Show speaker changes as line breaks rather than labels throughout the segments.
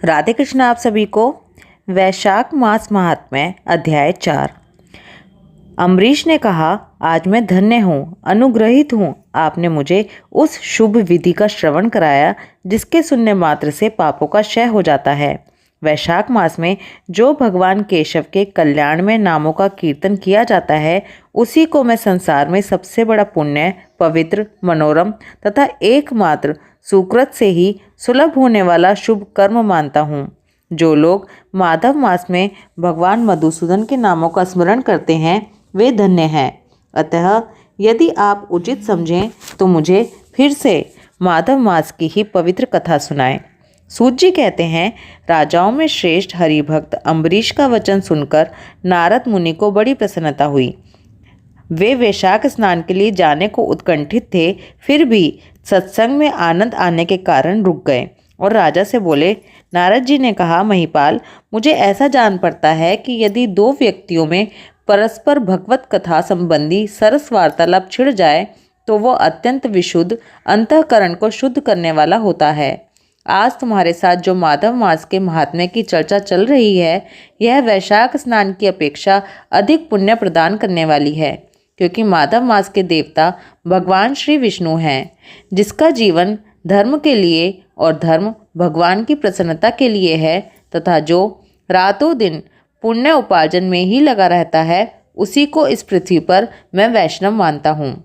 राधे कृष्ण आप सभी को। वैशाख मास महात्म्य अध्याय 4। अम्बरीश ने कहा, आज मैं धन्य हूँ, अनुग्रहित हूँ। आपने मुझे उस शुभ विधि का श्रवण कराया जिसके सुनने मात्र से पापों का क्षय हो जाता है। वैशाख मास में जो भगवान केशव के कल्याण में नामों का कीर्तन किया जाता है, उसी को मैं संसार में सबसे बड़ा पुण्य, पवित्र, मनोरम तथा एकमात्र सुकृत से ही सुलभ होने वाला शुभ कर्म मानता हूँ। जो लोग माधव मास में भगवान मधुसूदन के नामों का स्मरण करते हैं, वे धन्य हैं। अतः यदि आप उचित समझें तो मुझे फिर से माधव मास की ही पवित्र कथा सुनाएं। सूत जी कहते हैं, राजाओं में श्रेष्ठ हरिभक्त अम्बरीश का वचन सुनकर नारद मुनि को बड़ी प्रसन्नता हुई। वे वैशाख स्नान के लिए जाने को उत्कंठित थे, फिर भी सत्संग में आनंद आने के कारण रुक गए और राजा से बोले, नारद जी ने कहा, महिपाल, मुझे ऐसा जान पड़ता है कि यदि दो व्यक्तियों में परस्पर भगवत कथा संबंधी सरस वार्तालाप छिड़ जाए तो वो अत्यंत विशुद्ध अंतःकरण को शुद्ध करने वाला होता है। आज तुम्हारे साथ जो माधव मास के महात्म्य की चर्चा चल रही है, यह वैशाख स्नान की अपेक्षा अधिक पुण्य प्रदान करने वाली है, क्योंकि माधव मास के देवता भगवान श्री विष्णु हैं, जिसका जीवन धर्म के लिए और धर्म भगवान की प्रसन्नता के लिए है, तथा जो रातों दिन पुण्य उपार्जन में ही लगा रहता है, उसी को इस पृथ्वी पर मैं वैष्णव मानता हूँ।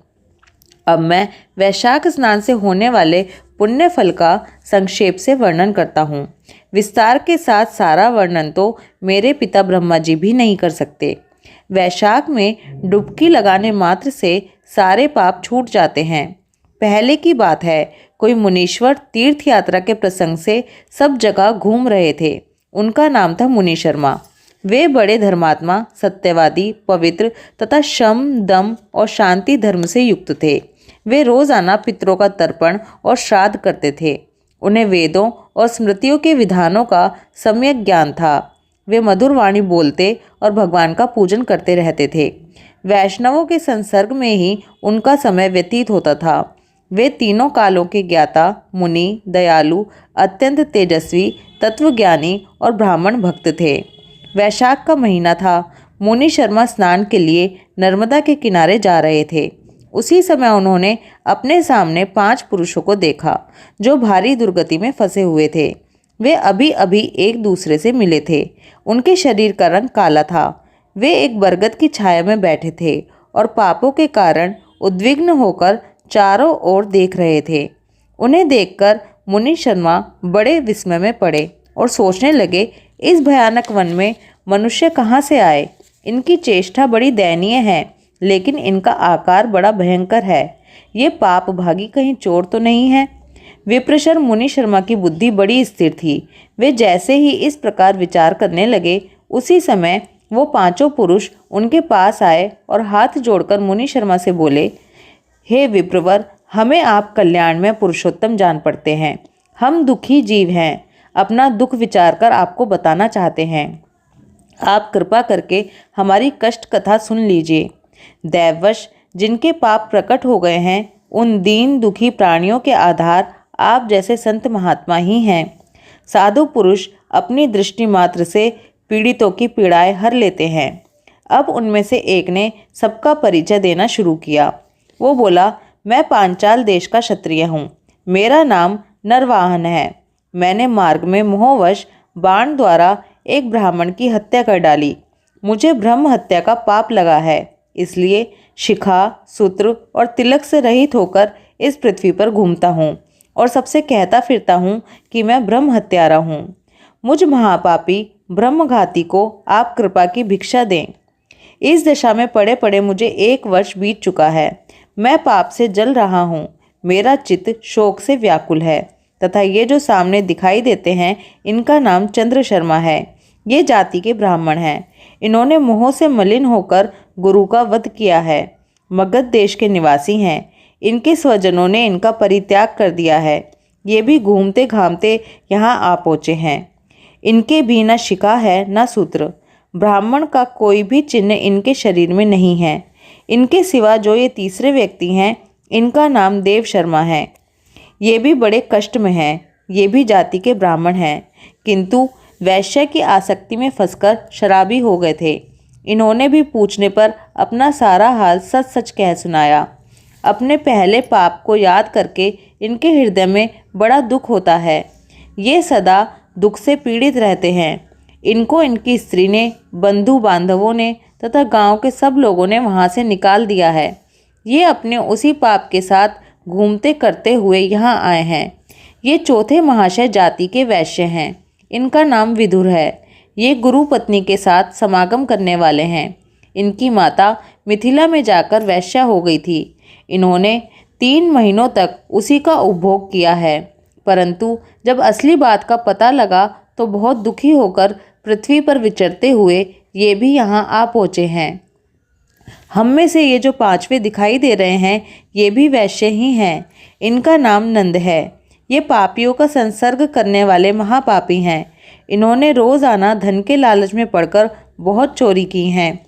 अब मैं वैशाख स्नान से होने वाले पुण्य फल का संक्षेप से वर्णन करता हूँ। विस्तार के साथ सारा वर्णन तो मेरे पिता ब्रह्मा जी भी नहीं कर सकते। वैशाख में डुबकी लगाने मात्र से सारे पाप छूट जाते हैं। पहले की बात है, कोई मुनीश्वर तीर्थ यात्रा के प्रसंग से सब जगह घूम रहे थे। उनका नाम था मुनि शर्मा। वे बड़े धर्मात्मा, सत्यवादी, पवित्र तथा शम, दम और शांति धर्म से युक्त थे। वे रोजाना पितरों का तर्पण और श्राद्ध करते थे। उन्हें वेदों और स्मृतियों के विधानों का सम्यक ज्ञान था। वे मधुर वाणी बोलते और भगवान का पूजन करते रहते थे। वैष्णवों के संसर्ग में ही उनका समय व्यतीत होता था। वे तीनों कालों के ज्ञाता, मुनि, दयालु, अत्यंत तेजस्वी, तत्वज्ञानी और ब्राह्मण भक्त थे। वैशाख का महीना था। मुनि शर्मा स्नान के लिए नर्मदा के किनारे जा रहे थे। उसी समय उन्होंने अपने सामने 5 पुरुषों को देखा, जो भारी दुर्गति में फंसे हुए थे। वे अभी अभी एक दूसरे से मिले थे। उनके शरीर का रंग काला था। वे एक बरगद की छाया में बैठे थे और पापों के कारण उद्विग्न होकर चारों ओर देख रहे थे। उन्हें देखकर मुनि शर्मा बड़े विस्मय में पड़े और सोचने लगे, इस भयानक वन में मनुष्य कहाँ से आए? इनकी चेष्टा बड़ी दयनीय है, लेकिन इनका आकार बड़ा भयंकर है। ये पाप भागी कहीं चोर तो नहीं है? विप्रशर मुनि शर्मा की बुद्धि बड़ी स्थिर थी। वे जैसे ही इस प्रकार विचार करने लगे, उसी समय वो 5 पुरुष उनके पास आए और हाथ जोड़कर मुनि शर्मा से बोले, हे विप्रवर, हमें आप कल्याण में पुरुषोत्तम जान पड़ते हैं। हम दुखी जीव हैं, अपना दुख विचार कर आपको बताना चाहते हैं। आप कृपा करके हमारी कष्ट कथा सुन लीजिए। दैववश जिनके पाप प्रकट हो गए हैं, उन दीन दुखी प्राणियों के आधार आप जैसे संत महात्मा ही हैं। साधु पुरुष अपनी दृष्टि मात्र से पीड़ितों की पीड़ाएं हर लेते हैं। अब उनमें से एक ने सबका परिचय देना शुरू किया। वो बोला, मैं पांचाल देश का क्षत्रिय हूँ। मेरा नाम नरवाहन है। मैंने मार्ग में मोहवश बाण द्वारा एक ब्राह्मण की हत्या कर डाली। मुझे ब्रह्म हत्या का पाप लगा है, इसलिए शिखा, सूत्र और तिलक से रहित होकर इस पृथ्वी पर घूमता हूँ और सबसे कहता फिरता हूँ कि मैं ब्रह्म हत्यारा हूँ। मुझ महापापी ब्रह्मघाती को आप कृपा की भिक्षा दें। इस दशा में पड़े पड़े मुझे 1 वर्ष बीत चुका है। मैं पाप से जल रहा हूँ। मेरा चित्त शोक से व्याकुल है तथा ये जो सामने दिखाई देते हैं, इनका नाम चंद्र शर्मा है। ये जाति के ब्राह्मण हैं। इन्होंने मोह से मलिन होकर गुरु का वध किया है। मगध देश के निवासी हैं। इनके स्वजनों ने इनका परित्याग कर दिया है। ये भी घूमते घामते यहाँ आ पहुँचे हैं। इनके भी न शिखा है न सूत्र। ब्राह्मण का कोई भी चिन्ह इनके शरीर में नहीं है। इनके सिवा जो ये तीसरे व्यक्ति हैं, इनका नाम देव शर्मा है। ये भी बड़े कष्ट में हैं। ये भी जाति के ब्राह्मण हैं, किंतु वैश्य की आसक्ति में फंसकर शराबी हो गए थे। इन्होंने भी पूछने पर अपना सारा हाल सच सच कह सुनाया। अपने पहले पाप को याद करके इनके हृदय में बड़ा दुख होता है। ये सदा दुख से पीड़ित रहते हैं। इनको इनकी स्त्री ने, बंधु बांधवों ने तथा गांव के सब लोगों ने वहां से निकाल दिया है। ये अपने उसी पाप के साथ घूमते करते हुए यहाँ आए हैं। ये चौथे महाशय जाति के वैश्य हैं। इनका नाम विदुर है। ये गुरु पत्नी के साथ समागम करने वाले हैं। इनकी माता मिथिला में जाकर वैश्या हो गई थी। इन्होंने 3 महीनों तक उसी का उपभोग किया है, परंतु जब असली बात का पता लगा तो बहुत दुखी होकर पृथ्वी पर विचरते हुए ये भी यहाँ आ पहुँचे हैं। हम में से ये जो 5वें दिखाई दे रहे हैं, ये भी वैश्य ही हैं। इनका नाम नंद है। ये पापियों का संसर्ग करने वाले महापापी हैं। इन्होंने रोज़ाना धन के लालच में पड़कर बहुत चोरी की हैं।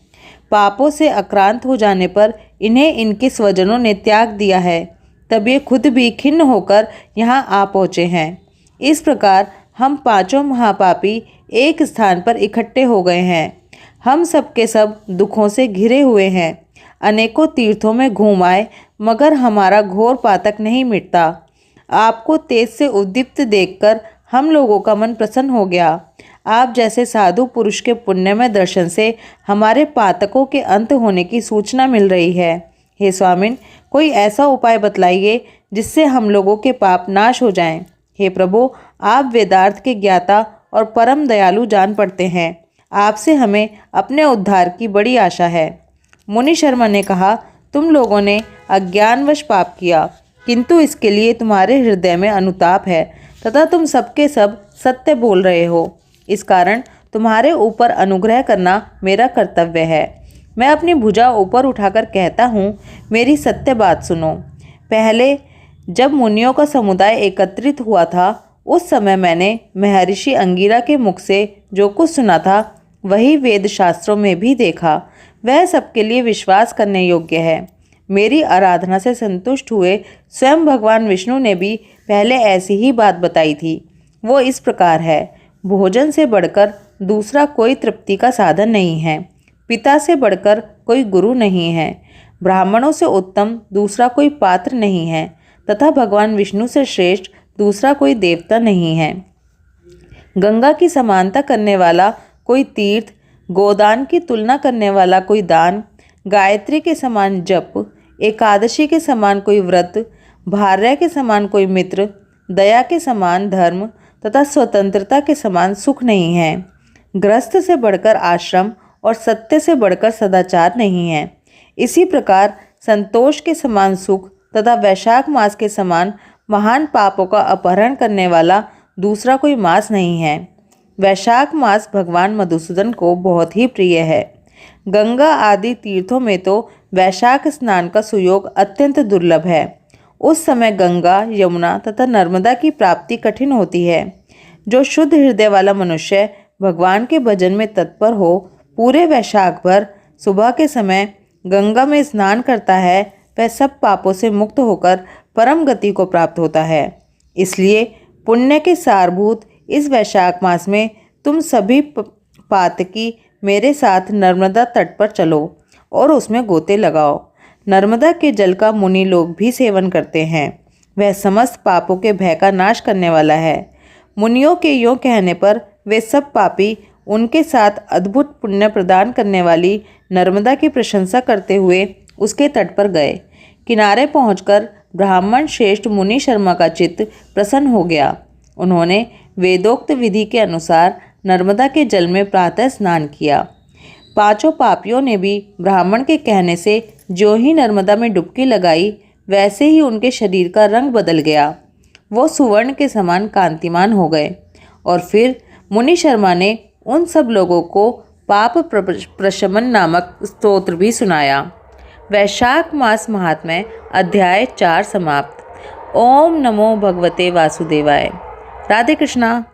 पापों से आक्रांत हो जाने पर इन्हें इनके स्वजनों ने त्याग दिया है। तब ये खुद भी खिन्न होकर यहाँ आ पहुँचे हैं। इस प्रकार हम 5 महापापी एक स्थान पर इकट्ठे हो गए हैं। हम सब के सब दुखों से घिरे हुए हैं। अनेकों तीर्थों में घूम आए, मगर हमारा घोर पातक नहीं मिटता। आपको तेज से उद्दीप्त देखकर हम लोगों का मन प्रसन्न हो गया। आप जैसे साधु पुरुष के पुण्यमय दर्शन से हमारे पातकों के अंत होने की सूचना मिल रही है। हे स्वामिन, कोई ऐसा उपाय बतलाइए जिससे हम लोगों के पाप नाश हो जाएं। हे प्रभु, आप वेदार्थ के ज्ञाता और परम दयालु जान पड़ते हैं। आपसे हमें अपने उद्धार की बड़ी आशा है। मुनि शर्मा ने कहा, तुम लोगों ने अज्ञानवश पाप किया, किंतु इसके लिए तुम्हारे हृदय में अनुताप है तथा तुम सबके सब सत्य बोल रहे हो। इस कारण तुम्हारे ऊपर अनुग्रह करना मेरा कर्तव्य है। मैं अपनी भुजा ऊपर उठाकर कहता हूँ, मेरी सत्य बात सुनो। पहले जब मुनियों का समुदाय एकत्रित हुआ था, उस समय मैंने महर्षि अंगिरा के मुख से जो कुछ सुना था, वही वेद शास्त्रों में भी देखा। वह सबके लिए विश्वास करने योग्य है। मेरी आराधना से संतुष्ट हुए स्वयं भगवान विष्णु ने भी पहले ऐसी ही बात बताई थी। वो इस प्रकार है, भोजन से बढ़कर दूसरा कोई तृप्ति का साधन नहीं है। पिता से बढ़कर कोई गुरु नहीं है। ब्राह्मणों से उत्तम दूसरा कोई पात्र नहीं है तथा भगवान विष्णु से श्रेष्ठ दूसरा कोई देवता नहीं है। गंगा की समानता करने वाला कोई तीर्थ, गोदान की तुलना करने वाला कोई दान, गायत्री के समान जप, एकादशी के समान कोई व्रत, भार्या के समान कोई मित्र, दया के समान धर्म तथा स्वतंत्रता के समान सुख नहीं है। गृहस्थ से बढ़कर आश्रम और सत्य से बढ़कर सदाचार नहीं है। इसी प्रकार संतोष के समान सुख तथा वैशाख मास के समान महान पापों का अपहरण करने वाला दूसरा कोई मास नहीं है। वैशाख मास भगवान मधुसूदन को बहुत ही प्रिय है। गंगा आदि तीर्थों में तो वैशाख स्नान का सुयोग अत्यंत दुर्लभ है। उस समय गंगा, यमुना तथा नर्मदा की प्राप्ति कठिन होती है। जो शुद्ध हृदय वाला मनुष्य भगवान के भजन में तत्पर हो, पूरे वैशाख भर सुबह के समय गंगा में स्नान करता है, वह सब पापों से मुक्त होकर परम गति को प्राप्त होता है। इसलिए पुण्य के सारभूत इस वैशाख मास में तुम सभी पातकी मेरे साथ नर्मदा तट पर चलो और उसमें गोते लगाओ। नर्मदा के जल का मुनि लोग भी सेवन करते हैं। वह समस्त पापों के भय का नाश करने वाला है। मुनियों के यों कहने पर वे सब पापी उनके साथ अद्भुत पुण्य प्रदान करने वाली नर्मदा की प्रशंसा करते हुए उसके तट पर गए। किनारे पहुंचकर ब्राह्मण श्रेष्ठ मुनि शर्मा का चित्त प्रसन्न हो गया। उन्होंने वेदोक्त विधि के अनुसार नर्मदा के जल में प्रातः स्नान किया। 5 पापियों ने भी ब्राह्मण के कहने से जो ही नर्मदा में डुबकी लगाई, वैसे ही उनके शरीर का रंग बदल गया। वो सुवर्ण के समान कांतिमान हो गए। और फिर मुनि शर्मा ने उन सब लोगों को पाप प्रशमन नामक स्तोत्र भी सुनाया। वैशाख मास महात्म्य अध्याय 4 समाप्त। ओम नमो भगवते वासुदेवाय। राधे कृष्णा।